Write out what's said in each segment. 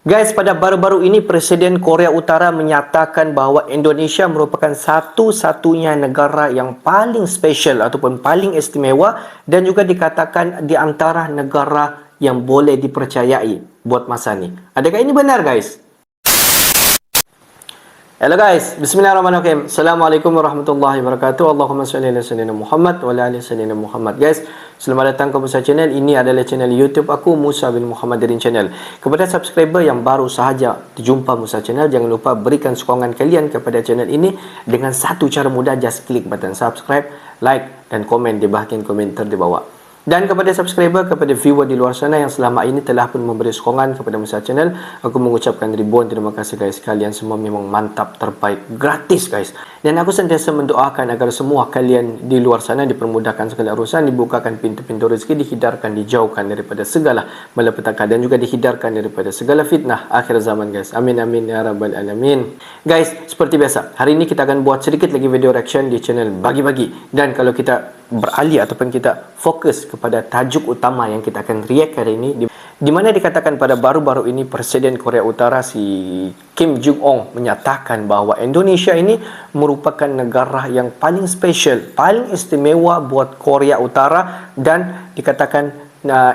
Guys, pada baru-baru ini Presiden Korea Utara menyatakan bahawa Indonesia merupakan satu-satunya negara yang paling special ataupun paling istimewa dan juga dikatakan di antara negara yang boleh dipercayai buat masa ni. Adakah ini benar, guys? Hello guys, bismillahirrahmanirrahim. Assalamualaikum warahmatullahi wabarakatuh. Allahumma salli ala sayyidina Muhammad wa ala ali sayyidina Muhammad. Guys, selamat datang ke Musa Channel. Ini adalah channel YouTube aku, Musa bin Muhammad Darin Channel. Kepada subscriber yang baru sahaja jumpa Musa Channel, jangan lupa berikan sokongan kalian kepada channel ini dengan satu cara mudah, just klik button subscribe, like dan komen di bahagian komentar di bawah. Dan kepada subscriber, kepada viewer di luar sana yang selama ini telah pun memberi sokongan kepada Musa Channel, aku mengucapkan ribuan terima kasih guys. Kalian semua memang mantap, terbaik, gratis guys. Dan aku sentiasa mendoakan agar semua kalian di luar sana dipermudahkan segala urusan, dibukakan pintu-pintu rezeki, dihindarkan, dijauhkan daripada segala malapetaka dan juga dihindarkan daripada segala fitnah akhir zaman guys. Amin amin ya rabbal alamin. Guys, seperti biasa, hari ini kita akan buat sedikit lagi video reaction di channel Bagi-Bagi. Dan kalau kita beralih ataupun kita fokus kepada tajuk utama yang kita akan react hari ini, di mana dikatakan pada baru-baru ini Presiden Korea Utara si Kim Jong-un menyatakan bahawa Indonesia ini merupakan negara yang paling special, paling istimewa buat Korea Utara, dan dikatakan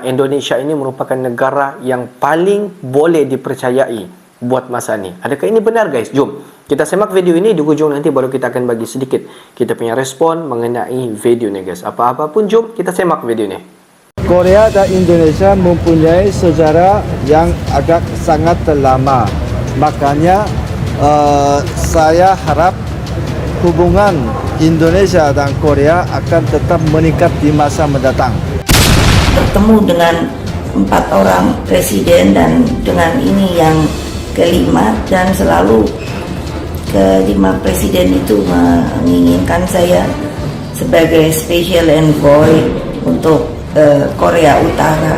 Indonesia ini merupakan negara yang paling boleh dipercayai buat masa ni. Adakah ini benar guys? Jom kita semak video ini, di hujung nanti baru kita akan bagi sedikit kita punya respon mengenai video ni guys. Apa-apa pun jom kita semak video ni. Korea dan Indonesia mempunyai sejarah yang agak sangat lama. Makanya saya harap hubungan Indonesia dan Korea akan tetap meningkat di masa mendatang. Bertemu dengan 4 orang presiden dan dengan ini yang kelima, dan selalu kelima presiden itu menginginkan saya sebagai special envoy untuk Korea Utara.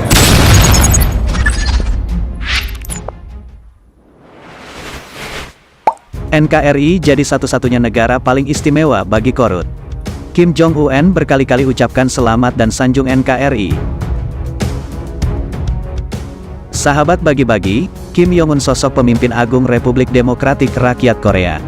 NKRI jadi satu-satunya negara paling istimewa bagi Korut. Kim Jong-un berkali-kali ucapkan selamat dan sanjung NKRI. Sahabat Bagi-Bagi, Kim Jong-un sosok pemimpin agung Republik Demokratik Rakyat Korea,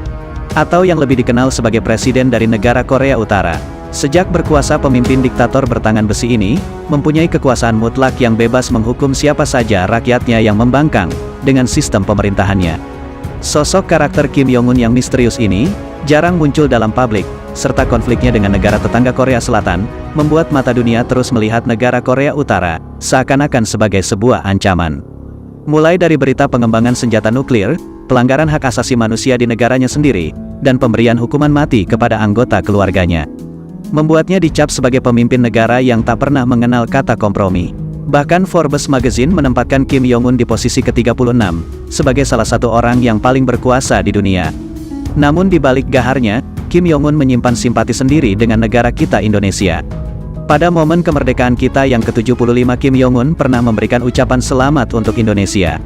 atau yang lebih dikenal sebagai presiden dari negara Korea Utara. Sejak berkuasa, pemimpin diktator bertangan besi ini mempunyai kekuasaan mutlak yang bebas menghukum siapa saja rakyatnya yang membangkang dengan sistem pemerintahannya. Sosok karakter Kim Jong-un yang misterius ini jarang muncul dalam publik, serta konfliknya dengan negara tetangga Korea Selatan membuat mata dunia terus melihat negara Korea Utara seakan-akan sebagai sebuah ancaman. Mulai dari berita pengembangan senjata nuklir, pelanggaran hak asasi manusia di negaranya sendiri, dan pemberian hukuman mati kepada anggota keluarganya, membuatnya dicap sebagai pemimpin negara yang tak pernah mengenal kata kompromi. Bahkan Forbes Magazine menempatkan Kim Jong-un di posisi ke-36 sebagai salah satu orang yang paling berkuasa di dunia. Namun di balik gaharnya, Kim Jong-un menyimpan simpati sendiri dengan negara kita Indonesia. Pada momen kemerdekaan kita yang ke-75, Kim Jong-un pernah memberikan ucapan selamat untuk Indonesia.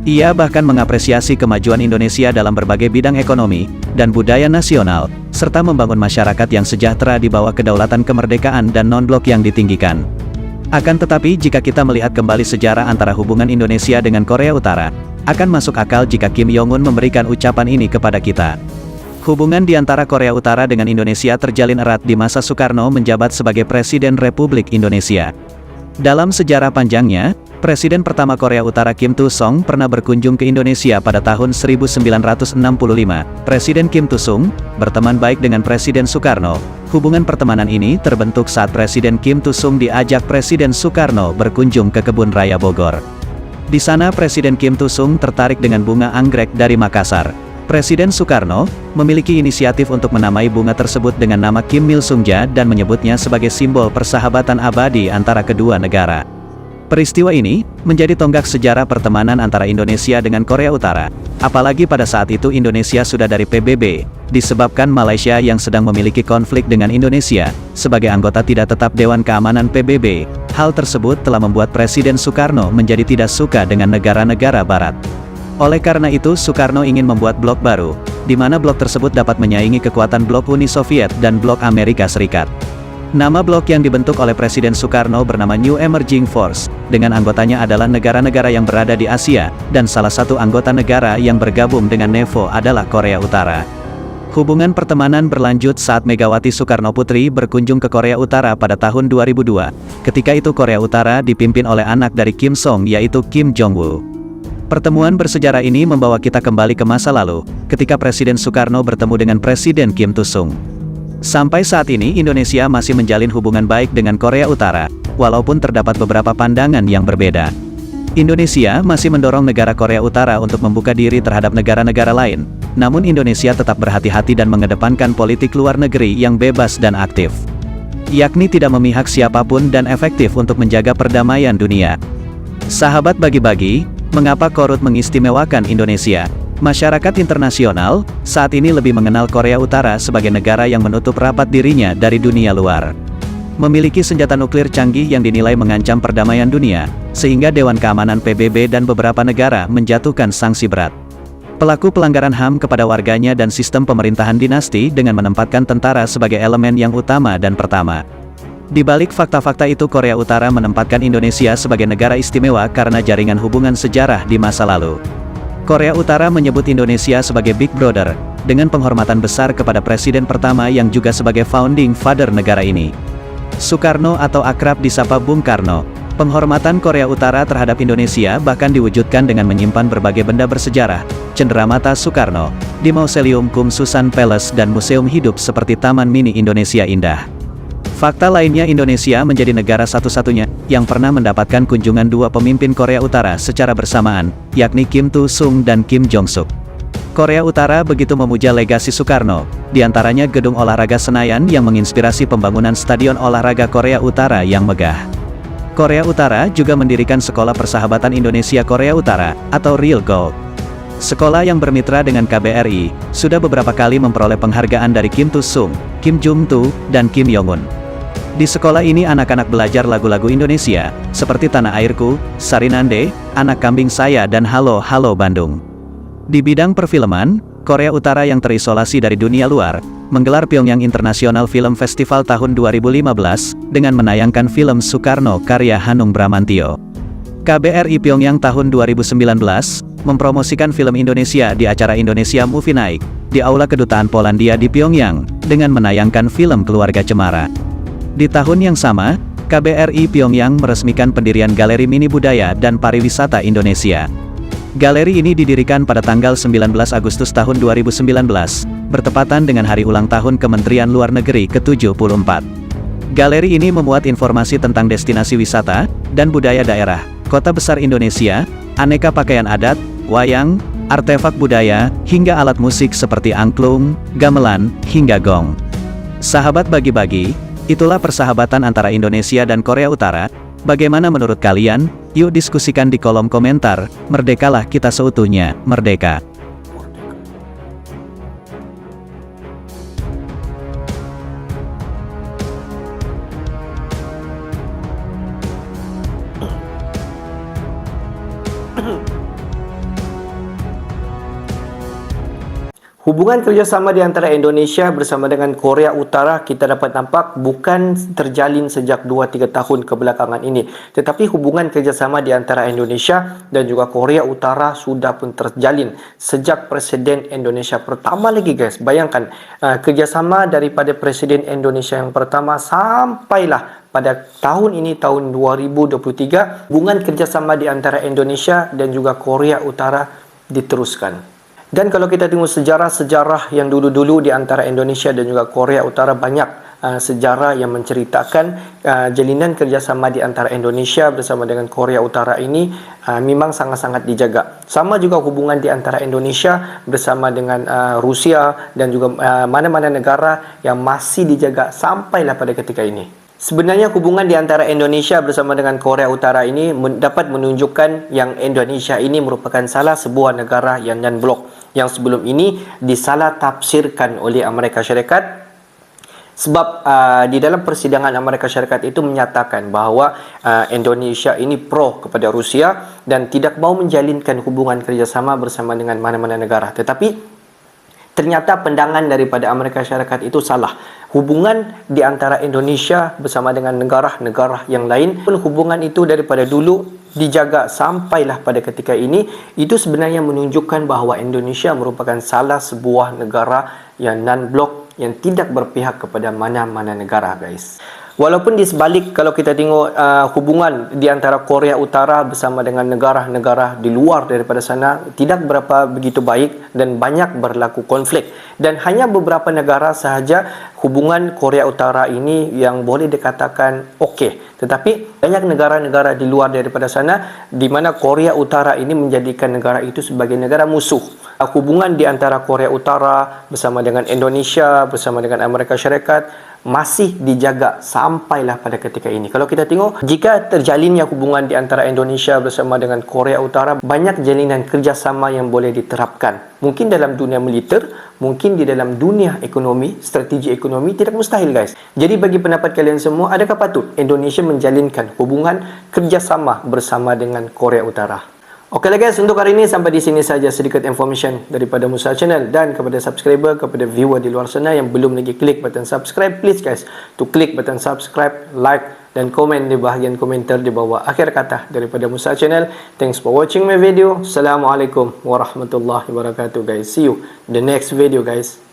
Ia bahkan mengapresiasi kemajuan Indonesia dalam berbagai bidang ekonomi dan budaya nasional, serta membangun masyarakat yang sejahtera di bawah kedaulatan kemerdekaan dan non-blok yang ditinggikan. Akan tetapi, jika kita melihat kembali sejarah antara hubungan Indonesia dengan Korea Utara, akan masuk akal jika Kim Jong-un memberikan ucapan ini kepada kita. Hubungan di antara Korea Utara dengan Indonesia terjalin erat di masa Soekarno menjabat sebagai Presiden Republik Indonesia. Dalam sejarah panjangnya, Presiden pertama Korea Utara Kim Tu-sung pernah berkunjung ke Indonesia pada tahun 1965. Presiden Kim Tu-sung berteman baik dengan Presiden Soekarno. Hubungan pertemanan ini terbentuk saat Presiden Kim Tu-sung diajak Presiden Soekarno berkunjung ke Kebun Raya Bogor. Di sana Presiden Kim Tu-sung tertarik dengan bunga anggrek dari Makassar. Presiden Soekarno memiliki inisiatif untuk menamai bunga tersebut dengan nama Kim Il Sungja dan menyebutnya sebagai simbol persahabatan abadi antara kedua negara. Peristiwa ini menjadi tonggak sejarah pertemanan antara Indonesia dengan Korea Utara, apalagi pada saat itu Indonesia sudah dari PBB, disebabkan Malaysia yang sedang memiliki konflik dengan Indonesia sebagai anggota tidak tetap Dewan Keamanan PBB. Hal tersebut telah membuat Presiden Soekarno menjadi tidak suka dengan negara-negara Barat. Oleh karena itu, Soekarno ingin membuat blok baru, di mana blok tersebut dapat menyaingi kekuatan blok Uni Soviet dan blok Amerika Serikat. Nama blok yang dibentuk oleh Presiden Soekarno bernama New Emerging Force, dengan anggotanya adalah negara-negara yang berada di Asia, dan salah satu anggota negara yang bergabung dengan NEVO adalah Korea Utara. Hubungan pertemanan berlanjut saat Megawati Soekarno Putri berkunjung ke Korea Utara pada tahun 2002. Ketika itu Korea Utara dipimpin oleh anak dari Kim Song yaitu Kim Jong-woo. Pertemuan bersejarah ini membawa kita kembali ke masa lalu, ketika Presiden Soekarno bertemu dengan Presiden Kim Il-sung. Sampai saat ini Indonesia masih menjalin hubungan baik dengan Korea Utara, walaupun terdapat beberapa pandangan yang berbeda. Indonesia masih mendorong negara Korea Utara untuk membuka diri terhadap negara-negara lain, namun Indonesia tetap berhati-hati dan mengedepankan politik luar negeri yang bebas dan aktif. Yakni tidak memihak siapapun dan efektif untuk menjaga perdamaian dunia. Sahabat bagi-bagi, mengapa Korut mengistimewakan Indonesia? Masyarakat internasional saat ini lebih mengenal Korea Utara sebagai negara yang menutup rapat dirinya dari dunia luar. Memiliki senjata nuklir canggih yang dinilai mengancam perdamaian dunia, sehingga Dewan Keamanan PBB dan beberapa negara menjatuhkan sanksi berat. Pelaku pelanggaran HAM kepada warganya dan sistem pemerintahan dinasti dengan menempatkan tentara sebagai elemen yang utama dan pertama. Di balik fakta-fakta itu Korea Utara menempatkan Indonesia sebagai negara istimewa karena jaringan hubungan sejarah di masa lalu. Korea Utara menyebut Indonesia sebagai Big Brother, dengan penghormatan besar kepada presiden pertama yang juga sebagai founding father negara ini. Soekarno atau akrab disapa Bung Karno. Penghormatan Korea Utara terhadap Indonesia bahkan diwujudkan dengan menyimpan berbagai benda bersejarah, cenderamata Soekarno, di Mausoleum Kum Susan Palace dan museum hidup seperti Taman Mini Indonesia Indah. Fakta lainnya Indonesia menjadi negara satu-satunya yang pernah mendapatkan kunjungan dua pemimpin Korea Utara secara bersamaan, yakni Kim Il-sung dan Kim Jong-suk. Korea Utara begitu memuja legasi Soekarno, diantaranya Gedung Olahraga Senayan yang menginspirasi pembangunan Stadion Olahraga Korea Utara yang megah. Korea Utara juga mendirikan Sekolah Persahabatan Indonesia-Korea Utara, atau Real Gold. Sekolah yang bermitra dengan KBRI, sudah beberapa kali memperoleh penghargaan dari Kim Il-sung, Kim Jong-tu, dan Kim Jong-un. Di sekolah ini anak-anak belajar lagu-lagu Indonesia, seperti Tanah Airku, Sarinande, Anak Kambing Saya dan Halo Halo Bandung. Di bidang perfilman, Korea Utara yang terisolasi dari dunia luar, menggelar Pyongyang International Film Festival tahun 2015, dengan menayangkan film Soekarno karya Hanung Bramantyo. KBRI Pyongyang tahun 2019, mempromosikan film Indonesia di acara Indonesia Movie Night, di Aula Kedutaan Polandia di Pyongyang, dengan menayangkan film Keluarga Cemara. Di tahun yang sama, KBRI Pyongyang meresmikan pendirian Galeri Mini Budaya dan Pariwisata Indonesia. Galeri ini didirikan pada tanggal 19 Agustus tahun 2019, bertepatan dengan hari ulang tahun Kementerian Luar Negeri ke-74. Galeri ini memuat informasi tentang destinasi wisata dan budaya daerah, kota besar Indonesia, aneka pakaian adat, wayang, artefak budaya, hingga alat musik seperti angklung, gamelan, hingga gong. Sahabat bagi-bagi, itulah persahabatan antara Indonesia dan Korea Utara. Bagaimana menurut kalian? Yuk diskusikan di kolom komentar. Merdekalah kita seutuhnya, merdeka. Hubungan kerjasama di antara Indonesia bersama dengan Korea Utara kita dapat nampak bukan terjalin sejak 2-3 tahun kebelakangan ini. Tetapi hubungan kerjasama di antara Indonesia dan juga Korea Utara sudah pun terjalin sejak Presiden Indonesia pertama lagi guys. Bayangkan kerjasama daripada Presiden Indonesia yang pertama sampailah pada tahun ini, tahun 2023, hubungan kerjasama di antara Indonesia dan juga Korea Utara diteruskan. Dan kalau kita tengok sejarah-sejarah yang dulu-dulu di antara Indonesia dan juga Korea Utara, banyak sejarah yang menceritakan jalinan kerjasama di antara Indonesia bersama dengan Korea Utara ini memang sangat-sangat dijaga. Sama juga hubungan di antara Indonesia bersama dengan Rusia dan juga mana-mana negara yang masih dijaga sampailah pada ketika ini. Sebenarnya hubungan di antara Indonesia bersama dengan Korea Utara ini dapat menunjukkan yang Indonesia ini merupakan salah sebuah negara yang non-blok yang sebelum ini disalah tafsirkan oleh Amerika Syarikat. Sebab di dalam persidangan Amerika Syarikat itu menyatakan bahawa Indonesia ini pro kepada Rusia dan tidak mau menjalinkan hubungan kerjasama bersama dengan mana-mana negara. Tetapi ternyata pandangan daripada Amerika Syarikat itu salah. Hubungan di antara Indonesia bersama dengan negara-negara yang lain pun hubungan itu daripada dulu dijaga sampailah pada ketika ini, itu sebenarnya menunjukkan bahawa Indonesia merupakan salah sebuah negara yang non-blok, yang tidak berpihak kepada mana-mana negara, guys. Walaupun di sebalik, kalau kita tengok hubungan di antara Korea Utara bersama dengan negara-negara di luar daripada sana tidak berapa begitu baik dan banyak berlaku konflik, dan hanya beberapa negara sahaja hubungan Korea Utara ini yang boleh dikatakan okey. Tetapi banyak negara-negara di luar daripada sana di mana Korea Utara ini menjadikan negara itu sebagai negara musuh. Hubungan di antara Korea Utara bersama dengan Indonesia, bersama dengan Amerika Syarikat masih dijaga sampailah pada ketika ini. Kalau kita tengok, jika terjalinnya hubungan di antara Indonesia bersama dengan Korea Utara, banyak jalinan kerjasama yang boleh diterapkan. Mungkin dalam dunia militer, mungkin di dalam dunia ekonomi, strategi ekonomi, tidak mustahil, guys. Jadi bagi pendapat kalian semua, adakah patut Indonesia menjalinkan hubungan kerjasama bersama dengan Korea Utara? Okeylah guys, untuk hari ini sampai di sini saja sedikit information daripada Musa Channel, dan kepada subscriber, kepada viewer di luar sana yang belum lagi klik button subscribe, please guys to klik button subscribe, like dan komen di bahagian komentar di bawah akhir kata daripada Musa Channel. Thanks for watching my video. Assalamualaikum warahmatullahi wabarakatuh guys. See you in the next video guys.